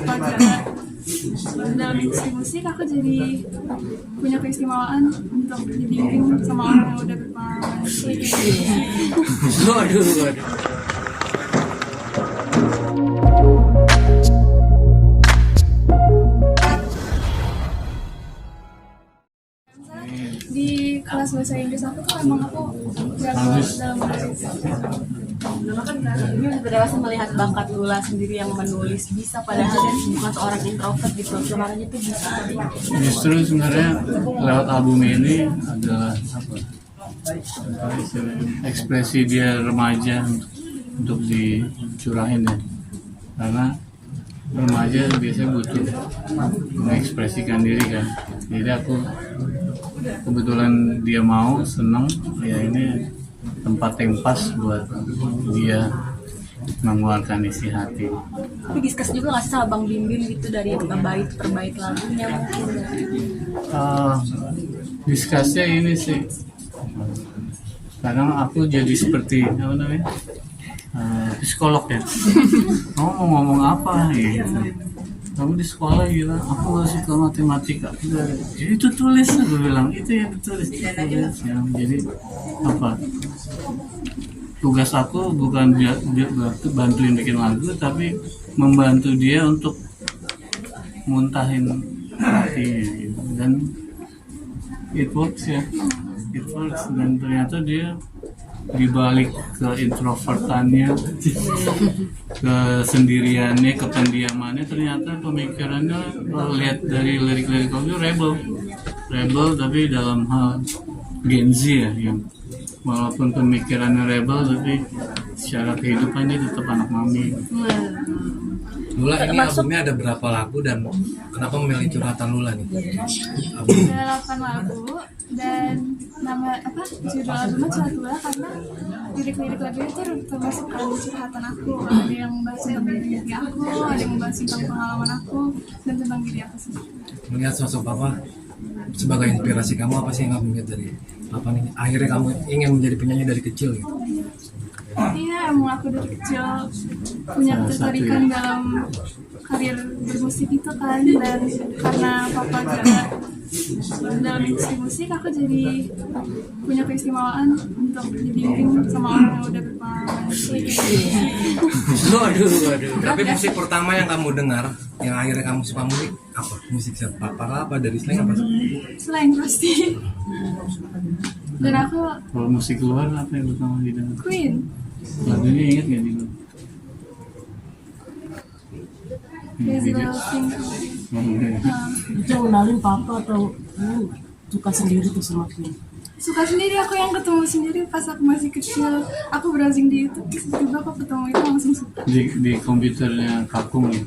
papa juga dalam industri musik, aku jadi punya keistimewaan untuk dibimbing sama orang yang udah berpengalaman. Waduh. Di kelas bahasa Inggris aku tuh emang aku jago dalam bahasa Ini udah dewasa melihat bakat Lula sendiri yang menulis bisa, padahal dia bukan seorang introvert gitu, suaranya tuh bisa. Justru sebenarnya lewat album ini adalah ekspresi dia remaja untuk dicurahin ya, karena remaja biasanya butuh mengekspresikan diri kan. Jadi aku kebetulan dia mau, seneng ya, ini tempat yang pas buat dia mengeluarkan isi hati. Tapi diskus juga nggak sih sama Bang Bim Bim gitu dari bait per bait lagunya mungkin? Diskusnya ini sih, kadang aku jadi seperti apa namanya, psikolog ya. Kamu mau ngomong apa gitu? Kamu di sekolah bilang aku gak suka matematika. Jadi itu tulis, aku bilang itu yang ditulis. Jadi apa? Tugas aku bukan bantuin bikin lagu, tapi membantu dia untuk muntahin hatinya gitu. Dan it works ya, dan ternyata dia dibalik ke introvertannya, kesendiriannya, kependiamannya, ternyata pemikirannya lihat dari lirik-lirik itu rebel tapi dalam hal Gen Z ya, yang walaupun pemikirannya rebel tapi secara kehidupan dia tetap anak mami. Lula, ini albumnya ada berapa lagu dan kenapa memilih Curhatan Lula nih? Ada 8 lagu dan nama judul albumnya Curhat Lula karena lirik-lirik lagunya itu termasuk curhatan aku. Ada yang membahas tentang diri aku, ada yang membahas tentang pengalaman aku dan tentang diri aku sendiri. Melihat sosok papa sebagai inspirasi kamu, apa sih yang kamu lihat dari apa nih? Akhirnya kamu ingin menjadi penyanyi dari kecil gitu? Iya, emang aku dari kecil punya ketertarikan dalam karir bermusik itu kan, dan karena papa juga dalam industri musik, aku jadi punya keistimewaan untuk dibimbing sama orang yang udah berpengalaman. Waduh. Tapi musik pertama yang kamu dengar, yang akhirnya kamu suka musik apa? Musik siapa? Papa apa? Dari slang apa? Selain pasti. Dan aku Kalau musik luar apa yang pertama didengar? Queen. Lagunya inget gak di lu? Crazy Little Thing. Itu kenalin papa atau lu suka sendiri tuh sama Queen? Suka sendiri, aku yang ketemu sendiri pas aku masih kecil. Aku browsing di YouTube, tiba-tiba aku ketemu itu langsung suka. Di komputernya Kakung ya.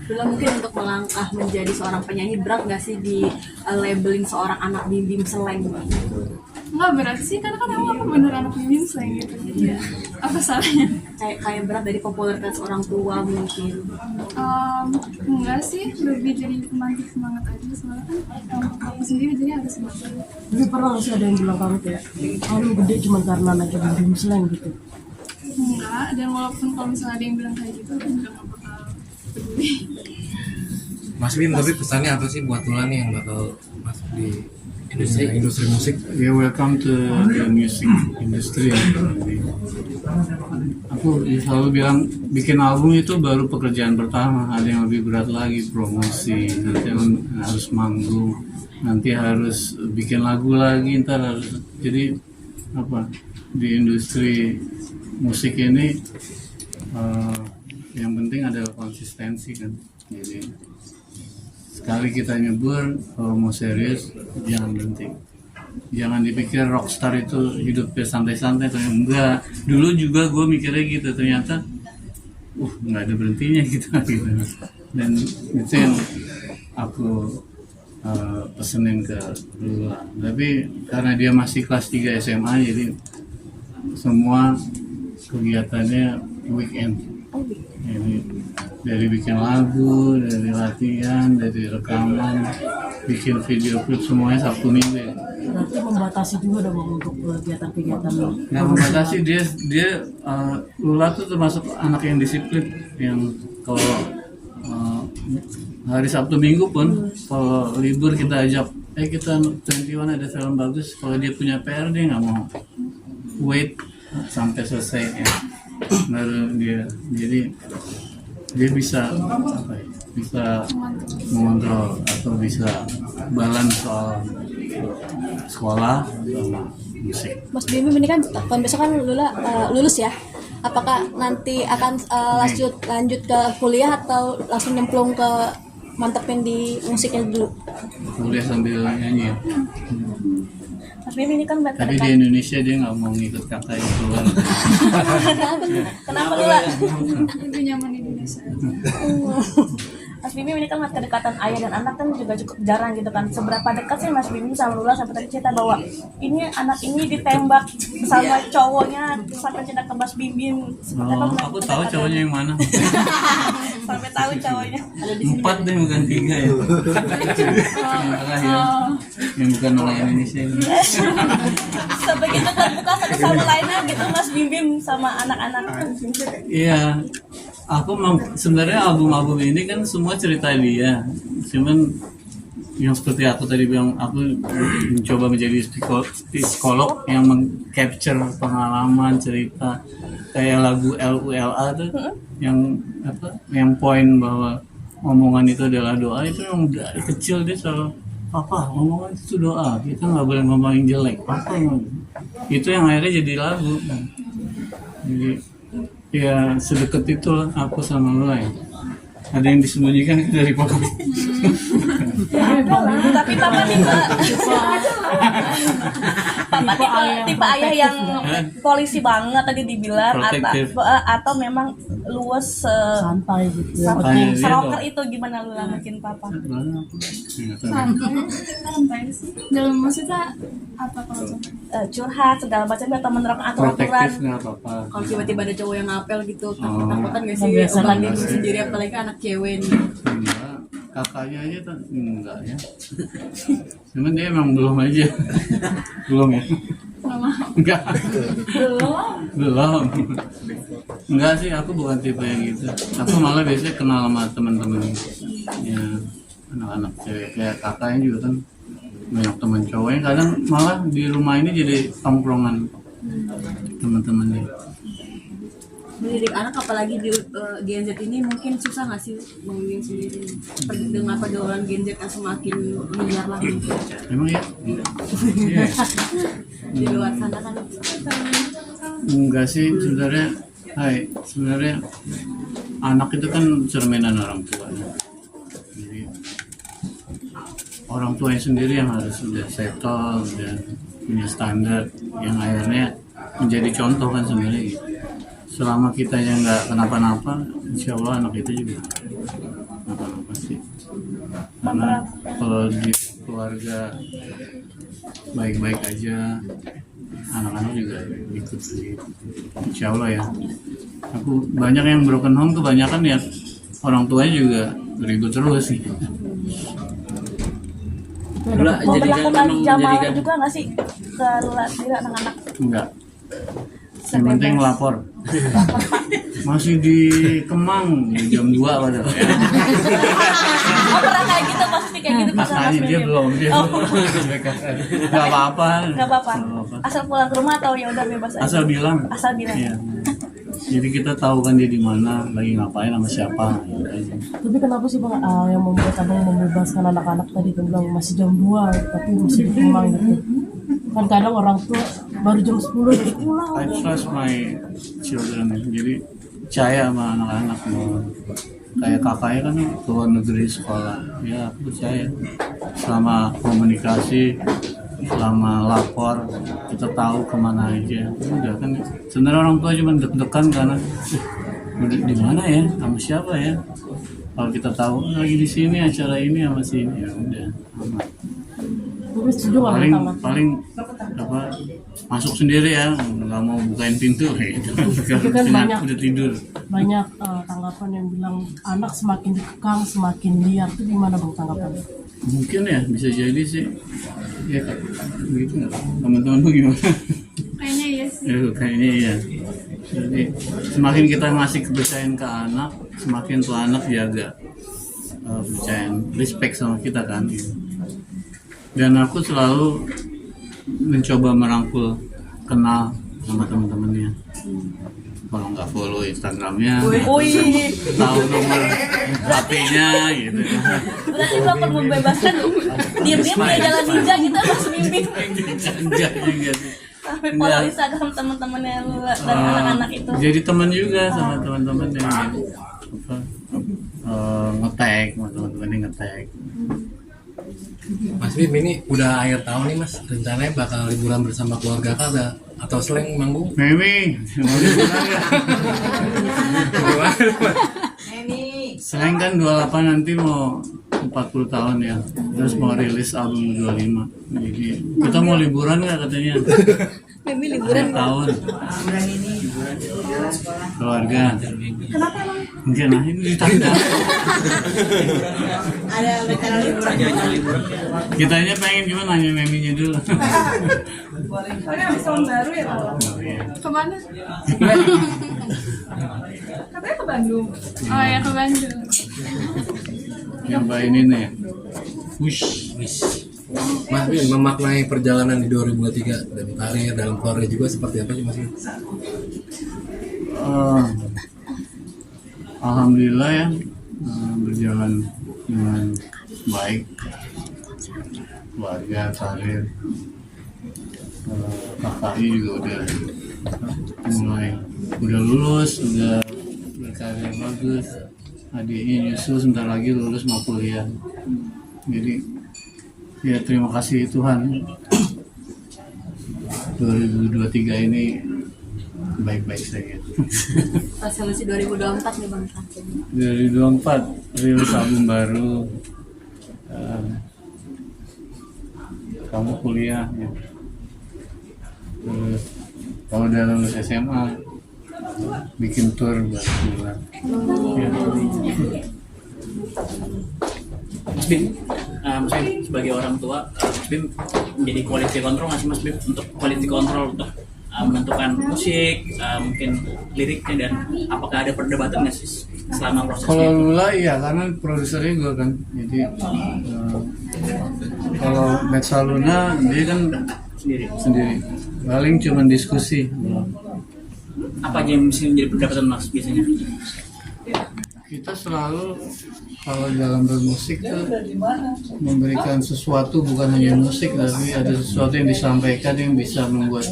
Lula mungkin untuk melangkah menjadi seorang penyanyi berat nggak sih di labelin seorang anak Bim Bim slang? Nggak berat sih, karena kan aku bener anak bimbing selain gitu. Jadi ya, apa salahnya? Kayak berat dari popularitas orang tua mungkin. Enggak sih, lebih jadi pemantik semangat aja. Soalnya kan aku sendiri jadi harus semangat. Tapi pernah nggak sih ada yang bilang kamu kayak kamu gede cuma karena naik Bim Bim slang gitu? Enggak, dan walaupun kalau misalnya ada yang bilang kayak gitu, aku juga nggak bakal peduli. Mas Bim, tapi pesannya apa sih buat Lula nih yang bakal masuk di industri musik? Ya, welcome to the music industry. Aku selalu bilang bikin album itu baru pekerjaan pertama. Ada yang lebih berat lagi, promosi, nanti harus manggung, nanti harus bikin lagu lagi, ntar harus. Jadi apa, di industri musik ini yang penting adalah konsistensi kan. Jadi sekali kita nyebur, kalau mau serius jangan berhenti. Jangan dipikir rockstar itu hidupnya santai-santai, ternyata enggak. Dulu juga gue mikirnya gitu, ternyata nggak ada berhentinya gitu. Dan itu yang aku pesenin ke Lula. Tapi karena dia masih kelas 3 SMA, jadi semua kegiatannya weekend. Jadi dari bikin lagu, dari latihan, dari rekaman, bikin video klip, semuanya Sabtu Minggu ya. Berarti membatasi juga dong untuk kegiatan-kegiatan. Yang membatasi dia Lula tuh termasuk anak yang disiplin, yang kalau hari Sabtu Minggu pun kalau libur kita ajak, kita 21 ada film bagus, kalau dia punya PR dia nggak mau wait sampai selesai ya. Baru dia, jadi dia bisa apa ya, bisa mengontrol atau bisa balance soal sekolah sama musik. Mas Bim ini kan tahun besok kan lulus ya. Apakah nanti akan lanjut ke kuliah atau langsung nyemplung ke mantepin di musiknya dulu? Kuliah sambil nyanyi ya. Mas Bim ini kan Tapi di Indonesia dia nggak mau ngikut kakak yang keluar. Kenapa Lula? Lebih nyaman di Indonesia. Mas Bim ini kan kedekatan ayah dan anak kan juga cukup jarang gitu kan. Seberapa dekat sih Mas Bim sama Lula sampai tadi cerita bahwa ini anak ini ditembak sama cowoknya sampai cerita ke Mas Bim. Seperti apa Aku tahu cowoknya yang mana. sampai tahu cowoknya. 4 deh bukan 3 ya. Yang terakhir ya. Yang bukan orang Indonesia ini. Sebegitu terbuka satu sama lainnya gitu Mas Bim sama anak-anak. Iya, aku sebenarnya album-album ini kan semua cerita dia. Cuman yang seperti aku tadi bilang, aku mencoba menjadi psikolog yang meng-capture pengalaman cerita kayak lagu LULA tuh, yang poin bahwa omongan itu adalah doa, itu yang dari kecil dia selalu, papa omongan itu doa, kita nggak boleh ngomongin jelek, papa itu yang akhirnya jadi lagu. Jadi ya sedekat itu aku sama Lula ya. Ada yang disembunyikan dari papa. Tapi papa tipe ayah yang polisi banget tadi dibilang Protektif. atau memang luwes santai gitu. Santai. seroker itu gimana lu mungkin papa? Santai sih. Dalam maksudnya apa kalau contoh? Curhat segala macam atau menerapkan aturan. Protektif nggak apa-apa. Kalau tiba-tiba ada cowok yang ngapel gitu, takut-takutan gak sih? Biasa kan Banding sendiri apalagi anak cewek nih. Enggak, kakaknya aja tuh enggak ya. Cuman dia emang belum aja. Belum ya? Enggak. Belum. Enggak sih, aku bukan tipe yang gitu. Aku malah biasanya kenal sama teman-teman ya, anak-anak cewek kayak kakaknya juga kan banyak teman cowoknya. Kadang malah di rumah ini jadi tongkrongan teman-temannya. Mendidik anak apalagi di Gen Z ini mungkin susah nggak sih ngomongin sendiri dengan pergaulan Gen Z yang semakin liar lah mungkin. Emang ya? Iya. Di luar sana kan Enggak sih sebenarnya. Sebenarnya anak itu kan cerminan orang tua. Jadi orang tuanya sendiri yang harus sudah settle dan punya standar yang akhirnya menjadi contoh kan sebenarnya. Selama kita yang nggak kenapa-napa, insya Allah anak itu juga kenapa-napa sih. Karena kalau di keluarga baik-baik aja, anak-anak juga ikut sih. Insya Allah ya. Aku banyak yang broken home, kebanyakan ya orang tuanya juga ribut terus sih. mau berlakukan jamaah juga nggak sih ke luar sendiri anak-anak? Enggak. Yang penting lapor. Masih di Kemang jam 2 padahal. Oh pernah kayak gitu maksudnya kayak gitu pas Makanya dia belum. Enggak apa-apa. Nggak apa-apa. Asal pulang ke rumah atau ya udah bebas aja. Asal bilang. Asal bilang. Iya. Jadi kita tahu kan dia di mana, lagi ngapain sama siapa. Gitu aja. Tapi kenapa sih Bang yang membuat abang membebaskan anak-anak tadi kan bilang masih jam 2 tapi masih di Kemang gitu. Kan kadang orang tua baru jam 10 udah pulang. I trust my children. Jadi percaya sama anak-anak. Kayak kakaknya kan ke luar negeri sekolah. Ya aku percaya. Selama komunikasi, selama lapor, kita tahu kemana aja. Udah kan. Sebenarnya orang tua cuma deg-degan karena di mana ya, sama siapa ya. Kalau kita tahu lagi di sini acara ini sama sini, ya udah aman. Tapi setuju nggak Paling apa masuk sendiri ya, nggak mau bukain pintu gitu. kan banyak. Udah tidur. banyak tanggapan yang bilang anak semakin dikekang semakin liar itu gimana Bang tanggapannya? Mungkin ya bisa jadi sih. Ya begitu nggak? Teman-teman lu gimana? Kayaknya iya sih. Kayaknya iya. Jadi semakin kita ngasih kepercayaan ke anak, semakin tuh anak jaga. kepercayaan, respect sama kita kan. Dan aku selalu mencoba merangkul, kenal sama teman-temannya. Kalau nggak follow Instagramnya, Wih, tahu nomor HP-nya gitu. berarti bapak membebaskan diam-diam dia jalan ninja gitu Mas Bimbing. Enggak juga sih. Sampai follow Instagram teman-temannya lu dan anak-anak itu. Jadi teman juga sama teman-teman yang nge-tag, sama teman-teman yang nge-tag. Mas Bim, ini udah akhir tahun nih Mas, rencananya bakal liburan bersama keluarga kah atau selain manggung? Mimi, mau liburan nggak? Selain kan 28 nanti mau 40 tahun ya, terus mau rilis album 25. Jadi kita mau liburan nggak katanya? Mimi liburan Tahun. Keluarga. Kenapa emang? Enggak, nah ini ditanya. Ada rencana liburan? Kitanya pengen gimana, nanya Meminya dulu. Soalnya habis tahun baru ya kalau. Oh, iya. Kemana? Katanya ke Bandung. Oh ya ke Bandung. Nyobain ini ya. Wush. Mas Bim, memaknai perjalanan di 2023 dan karir dalam keluarga juga seperti apa sih Mas Bim? Alhamdulillah ya, berjalan dengan baik. Keluarga, karir, KKI juga udah lulus, udah berkarir bagus. Adiknya nyusul sebentar lagi lulus mau kuliah. Jadi ya terima kasih Tuhan. 2023 ini baik-baik saja. Resolusi 2024 nih Bang. 2024 rilis album baru. Kamu kuliah ya. Terus kalau udah lulus SMA bikin tour buat keluar. Ya. Mas Bim, Mas Bim sebagai orang tua, Mas Bim menjadi quality control nggak sih Mas Bim untuk quality control untuk menentukan musik, mungkin liriknya, dan apakah ada perdebatan nggak sih selama prosesnya? Kalau Lula iya, karena produsernya gue kan. Jadi kalau Metsa Luna dia kan sendiri. Paling cuma diskusi. Apa aja yang mesti menjadi perdebatan Mas biasanya? Kita selalu kalau dalam bermusik tuh memberikan sesuatu, bukan hanya musik, tapi ada sesuatu yang disampaikan yang bisa membuat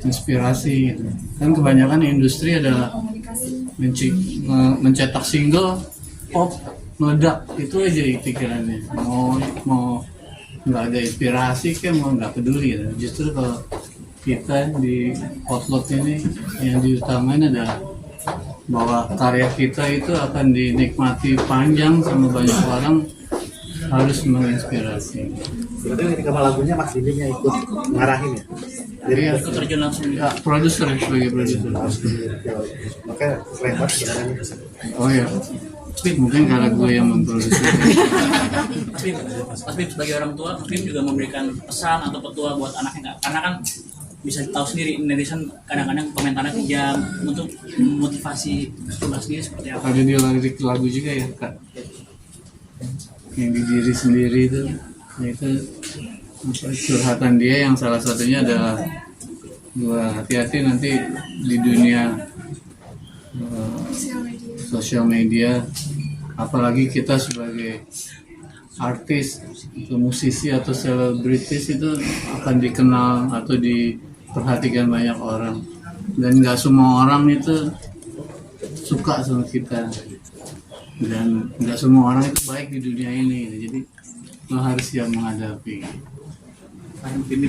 inspirasi gitu. Kan kebanyakan industri adalah mencetak single pop meledak, itu aja pikirannya. Mau nggak ada inspirasi kan, mau nggak peduli gitu. Justru kalau kita di Potlot ini yang diutamain adalah bahwa karya kita itu akan dinikmati panjang sama banyak orang, harus menginspirasi. Berarti ketika lagunya Mas Bimbingnya ikut ngarahin ya? Jadi Iya, Ikut terjun langsung ya, produser sebagai produser. makanya keren banget sebenarnya. Oh ya, mungkin karena gue yang memproduksi. Mas Bim sebagai orang tua, Mas Bim juga memberikan pesan atau petua buat anaknya nggak? Karena kan bisa tahu sendiri netizen kadang-kadang komentarnya kejam, untuk memotivasi coba sendiri seperti apa? Ada di lirik lagu juga ya Kak, yang di diri sendiri itu, yaitu curhatan dia yang salah satunya adalah gua hati-hati nanti di dunia sosial media, apalagi kita sebagai artis atau musisi atau selebritis itu akan dikenal atau diperhatikan banyak orang, dan nggak semua orang itu suka sama kita, dan nggak semua orang itu baik di dunia ini, jadi lo harus siap menghadapi.